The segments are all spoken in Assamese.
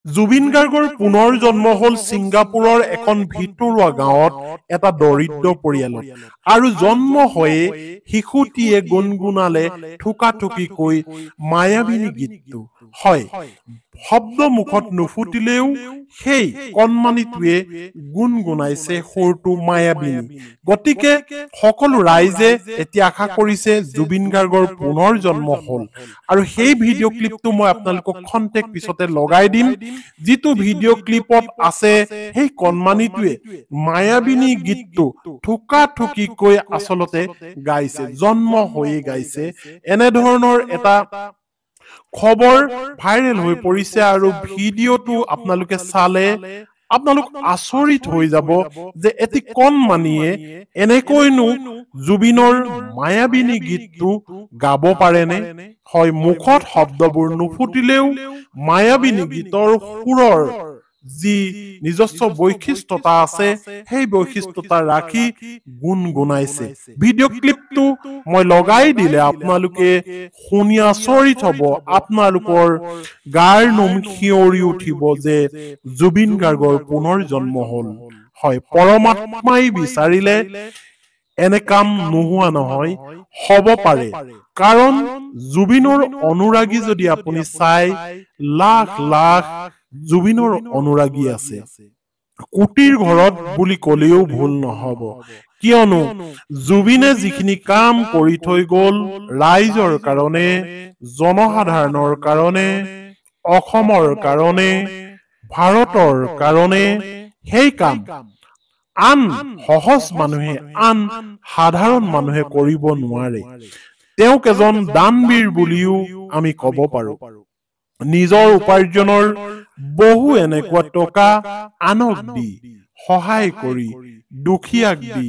জুবিন গাৰ্গৰ পুনৰ জন্ম হ'ল ছিংগাপুৰৰ এখন ভিতৰুৱা গাঁৱত এটা দৰিদ্ৰ পৰিয়ালত আৰু জন্ম হৈয়ে শিশুটিয়ে গুণগুণালে ঠুকাঠুকিকৈ মায়াবিনী গীতটো হয় শব্দ মুখত নুফুটিলেও সেই কণমানিটোৱে গুণগুণাইছে সুৰটো মায়াবিনী গতিকে সকলো ৰাইজে এতিয়া আশা কৰিছে জুবিন গাৰ্গৰ পুনৰ জন্ম হ'ল আৰু সেই ভিডিঅ' ক্লিপটো মই আপোনালোকক খন্তেক পিছতে লগাই দিম যিটো ভিডিঅ' ক্লিপত আছে সেই কণমানিটোৱে মায়াবিনী গীতটো ঠুকাঠুকিকৈ আচলতে গাইছে জন্ম হৈয়ে গাইছে এনেধৰণৰ এটা খবৰ ভাইৰেল হৈ পৰিছে আৰু ভিডিঅ'টো আপোনালোকে চালে আপোনালোক আচৰিত হৈ যাব যে এটি কণমানিয়ে এনেকৈনো জুবিনৰ মায়াবিনী গীতটো গাব পাৰেনে হয় মুখত শব্দবোৰ নুফুটিলেও মায়াবিনী গীতৰ সুৰৰ যি নিজস্ব বৈশিষ্ট্যতা আছে সেই বৈশিষ্ট্যতা ৰাখি গুণগুণাইছে ভিডিঅ' ক্লিপটো মই লগাই দিলে আপোনালোকে শুনি আচৰিত হ'ব আপোনালোকৰ গাৰ নোম শিয়ৰি উঠিব যে জুবিন গাৰ্গৰ পুনৰ জন্ম হ'ল হয় পৰমাত্মাই বিচাৰিলে এনে কাম নোহোৱা নহয় হ'ব পাৰে কাৰণ জুবিনৰ অনুৰাগী যদি আপুনি চাই লাখ লাখ জুবিনৰ অনুৰাগী আছে কোটিৰ ঘৰত বুলি ক'লেও ভুল নহ'ব কিয়নো জুবিনে যিখিনি কাম কৰি থৈ গ'ল ৰাইজৰ কাৰণে জনসাধাৰণৰ কাৰণে অসমৰ কাৰণে ভাৰতৰ কাৰণে সেই কাম আন সহজ মানুহে আন সাধাৰণ মানুহে কৰিব নোৱাৰে তেওঁক এজন দানবীৰ বুলিও আমি ক'ব পাৰো নিজৰ উপাৰ্জনৰ বহু এনেকুৱা টকা আনক দি সহায় কৰি দুখীয়াক দি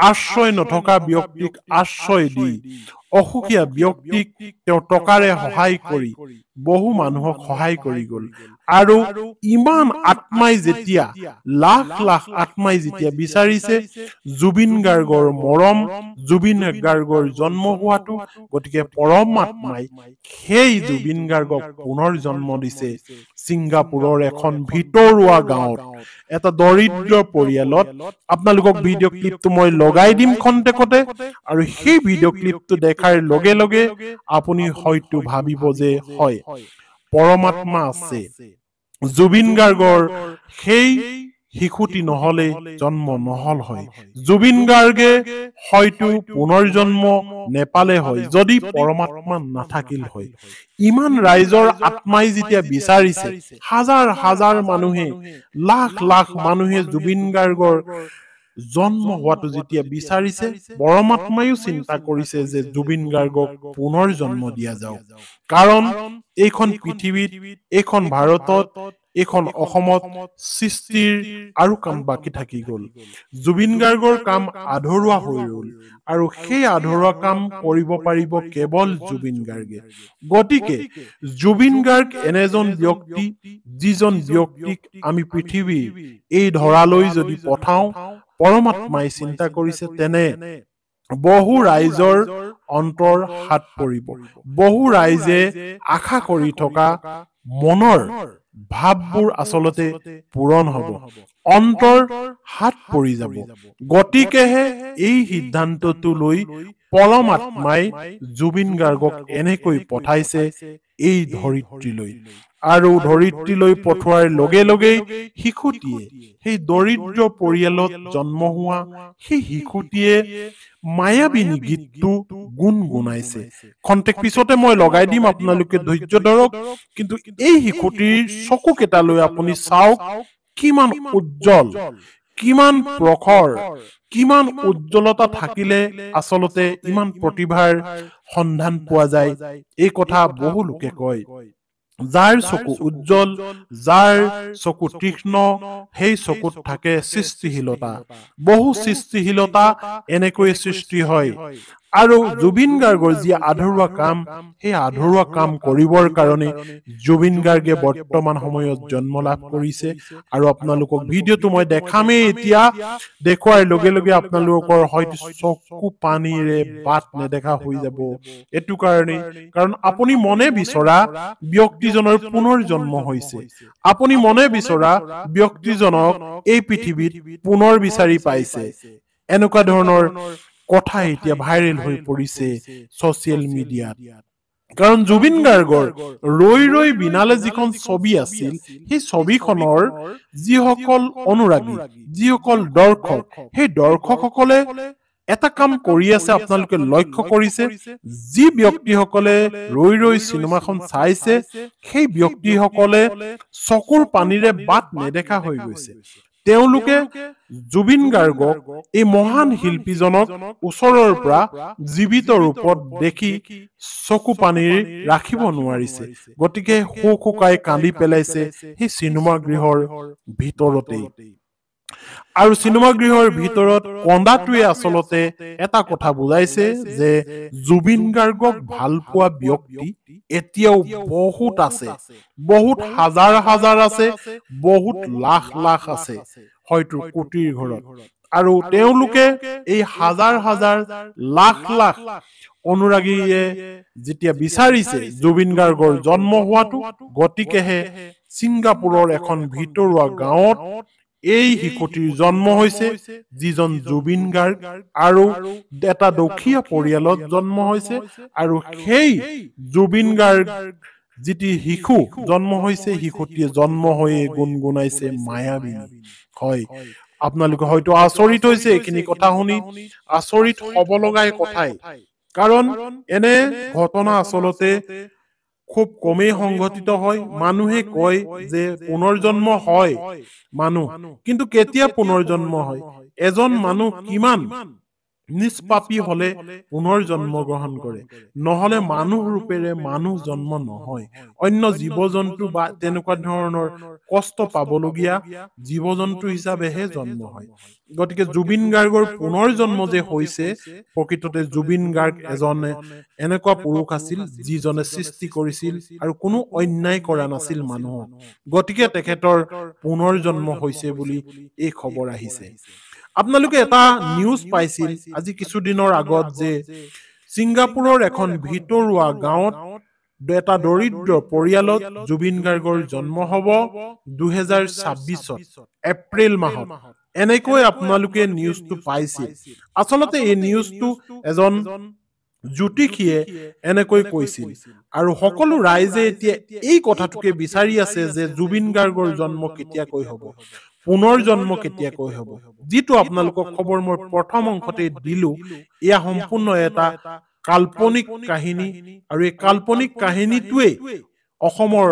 আশ্ৰয় নথকা ব্যক্তিক আশ্ৰয় দি অসুখীয়া ব্যক্তিক তেওঁ টকাৰে সহায় কৰি বহু মানুহক সহায় কৰি গ'ল আৰু ইমান আত্মাই যেতিয়া লাখ লাখ আত্মাই যেতিয়া বিচাৰিছে জুবিন গাৰ্গৰ মৰম জুবিন গাৰ্গৰ জন্ম হোৱাটো গতিকে পৰমাত্মাই সেই জুবিন গাৰ্গক পুনৰ জন্ম দিছে ছিংগাপুৰৰ এখন ভিতৰুৱা গাঁৱত এটা দৰিদ্ৰ পৰিয়ালত আপোনালোকক ভিডিঅ' ক্লিপটো মই লগাই দিম খন্তেকতে আৰু সেই ভিডিঅ' ক্লিপটো দেখাৰ লগে লগে আপুনি হয়তো ভাবিব যে হয় পৰমাত্মা আছে জুবিন গাৰ্গৰ সেই শিশুটি নহলে জন্ম নহল হয় জুবিন গাৰ্গে হয়তো পুনৰ জন্ম নেপালে হয় যদি পৰমাত্মা নাথাকিল হয় ইমান ৰাইজৰ আত্মাই যেতিয়া বিচাৰিছে হাজাৰ হাজাৰ মানুহে লাখ লাখ মানুহে জুবিন গাৰ্গৰ জন্ম হোৱাটো যেতিয়া বিচাৰিছে পৰমাত্মায়ো চিন্তা কৰিছে যে জুবিন গাৰ্গক পুনৰ জন্ম দিয়া যাওক কাৰণ এইখন পৃথিৱীত এইখন ভাৰতত এইখন অসমত সৃষ্টিৰ আৰু কাম বাকী থাকি গ'ল জুবিন গাৰ্গৰ কাম আধৰুৱা হৈ ৰ'ল আৰু সেই আধৰুৱা কাম কৰিব পাৰিব কেৱল জুবিন গাৰ্গে গতিকে জুবিন গাৰ্গ এনেজন ব্যক্তি যিজন ব্যক্তিক আমি পৃথিৱী এই ধৰালৈ যদি পঠাও পৰমাত্মাই চিন্তা কৰিছে তেনে বহু ৰাইজৰ অন্তৰ হাত পৰিব বহু ৰাইজে আশা কৰি থকা মনৰ ভাৱবোৰ আচলতে পূৰণ হ'ব অন্তৰ হাত পৰি যাব গতিকেহে এই সিদ্ধান্তটো লৈ পৰমাত্মাই জুবিন গাৰ্গক এনেকৈ পঠাইছে এই ধৰিত্ৰীলৈ আৰু ধৰিত্ৰীলৈ পঠোৱাৰ লগে লগেই শিশুটিয়ে সেই দৰিদ্ৰ পৰিয়ালত জন্ম হোৱা সেই শিশুটিয়ে মায়াবিনী গীতটো গুণগুণাইছে খন্তেক পিছতে মই লগাই দিম আপোনালোকে ধৈৰ্য ধৰক কিন্তু এই শিশুটিৰ চকুকেইটালৈ আপুনি চাওক কিমান উজ্জ্বল কিমান প্ৰখৰ কিমান উজ্জ্বলতা থাকিলে আচলতে ইমান প্ৰতিভাৰ সন্ধান পোৱা যায় এই কথা বহু লোকে কয় যাৰ চকু উজ্জ্বল যাৰ চকু তীক্ষ্ণ সেই চকুত থাকে সৃষ্টিশীলতা বহু সৃষ্টিশীলতা এনেকৈ সৃষ্টি হয় আৰু জুবিন গাৰ্গৰ যি আধৰুৱা কাম সেই আধৰুৱা কাম কৰিবৰ কাৰণে জুবিন গাৰ্গে বৰ্তমান সময়ত জন্ম লাভ কৰিছে আৰু আপোনালোকক ভিডিঅ'টো মই দেখামেই এতিয়া দেখুৱাৰ লগে লগে আপোনালোকৰ হয়তো চকু পানীৰে বাট নেদেখা হৈ যাব এটো কাৰণে কাৰণ আপুনি মনে বিচৰা ব্যক্তিজনৰ পুনৰ জন্ম হৈছে আপুনি মনে বিচৰা ব্যক্তিজনক এই পৃথিৱীত পুনৰ বিচাৰি পাইছে এনেকুৱা ধৰণৰ কথা এতিয়া ভাইৰেল হৈ পৰিছে ছচিয়েল মিডিয়াত কাৰণ জুবিন গাৰ্গৰ ৰৈ ৰৈ বিনালে যিখন ছবি আছিল সেই ছবিখনৰ যিসকল অনুৰাগী যিসকল দৰ্শক সেই দৰ্শকসকলে এটা কাম কৰি আছে আপোনালোকে লক্ষ্য কৰিছে যি ব্যক্তিসকলে ৰৈ ৰৈ চিনেমাখন চাইছে সেই ব্যক্তিসকলে চকুৰ পানীৰে বাট নেদেখা হৈ গৈছে তেওঁলোকে জুবিন গাৰ্গক এই মহান শিল্পীজনক ওচৰৰ পৰা জীৱিত ৰূপত দেখি চকু পানীৰ ৰাখিব নোৱাৰিছে গতিকে হুকুকাই কান্দি পেলাইছে সেই চিনেমা গৃহৰ ভিতৰতেই আৰু চিনেমা গৃহৰ ভিতৰত কন্দাটোৱে আচলতে এটা কথা বুজাইছে যে জুবিন গাৰ্গক ভাল পোৱা ব্যক্তি এতিয়াও বহুত আছে বহুত হাজাৰ হাজাৰ আছে বহুত লাখ লাখ আছে হয়তো কোটিৰ ঘৰত আৰু তেওঁলোকে এই হাজাৰ হাজাৰ লাখ লাখ অনুৰাগীয়ে যেতিয়া বিচাৰিছে জুবিন গাৰ্গৰ জন্ম হোৱাটো গতিকেহে ছিংগাপুৰৰ এখন ভিতৰুৱা গাঁৱত এই শিশুটিৰ জন্ম হৈছে যিজন জুবিন গাৰ্গ আৰু এটা দুখীয়া পৰিয়ালত জন্ম হৈছে আৰু সেই জুবিন গাৰ্গ যিটি শিশু জন্ম হৈছে শিশুটিয়ে জন্ম হৈয়ে গুণগুণাইছে মায়াবিনী হয় আপোনালোকে হয়তো আচৰিত হৈছে এইখিনি কথা শুনি আচৰিত হ'ব লগাই কথাই কাৰণ এনে ঘটনা আচলতে খুব কমেই সংঘটিত হয় মানুহে কয় যে পুনৰ্জন্ম হয় মানুহ কিন্তু কেতিয়া পুনৰ্জন্ম হয় এজন মানুহ কিমান নিষ্পাপী হলে পুনৰ জন্ম গ্ৰহণ কৰে নহলে মানুহ ৰূপেৰে মানুহ জন্ম নহয় অন্য জীৱ-জন্তু বা তেনেকুৱা ধৰণৰ কষ্ট পাবলগীয়া জীৱ-জন্তু হিচাপেহে জন্ম হয় গতিকে জুবিন গাৰ্গৰ পুনৰ জন্ম যে হৈছে প্ৰকৃততে জুবিন গাৰ্গ এজনে এনেকুৱা পুৰুষ আছিল যিজনে সৃষ্টি কৰিছিল আৰু কোনো অন্যায় কৰা নাছিল মানুহক গতিকে তেখেতৰ পুনৰ জন্ম হৈছে বুলি এই খবৰ আহিছে আপোনালোকে এটা নিউজ পাইছিল আজি কিছুদিনৰ আগত যে ছিংগাপুৰৰ এখন ভিতৰুৱা গাঁৱত এটা দৰিদ্ৰ পৰিয়ালত জুবিন গাৰ্গৰ জন্ম হ'ব 2026 এপ্ৰিল মাহত এনেকৈ আপোনালোকে নিউজটো পাইছিল আচলতে এই নিউজটো এজন জ্যোতিষীয়ে এনেকৈ কৈছিল আৰু সকলো ৰাইজে এতিয়া এই কথাটোকে বিচাৰি আছে যে জুবিন গাৰ্গৰ জন্ম কেতিয়াকৈ হ'ব পুনৰ জন্ম কেতিয়াকৈ হ'ব যিটো আপোনালোকক খবৰ মই প্ৰথম অংশতে দিলো এয়া সম্পূৰ্ণ এটা কাল্পনিক কাহিনী আৰু এই কাল্পনিক কাহিনীটোৱে অসমৰ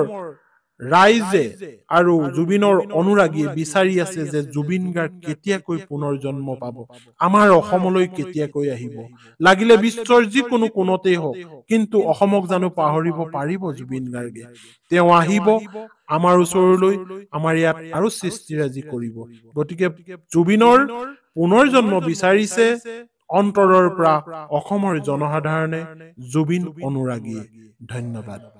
ৰাইজে আৰু জুবিনৰ অনুৰাগীয়ে বিচাৰি আছে যে জুবিন গাৰ্গ কেতিয়াকৈ পুনৰ জন্ম পাব আমাৰ অসমলৈ কেতিয়াকৈ আহিব লাগিলে বিশ্বৰ যিকোনো কোণতেই হওক কিন্তু অসমক জানো পাহৰিব পাৰিব জুবিন গাৰ্গে তেওঁ আহিব আমাৰ ওচৰলৈ আমাৰ ইয়াত আৰু সৃষ্টিৰাজি কৰিব গতিকে জুবিনৰ পুনৰ জন্ম বিচাৰিছে অন্তৰৰ পৰা অসমৰ জনসাধাৰণে জুবিন অনুৰাগীয়ে ধন্যবাদ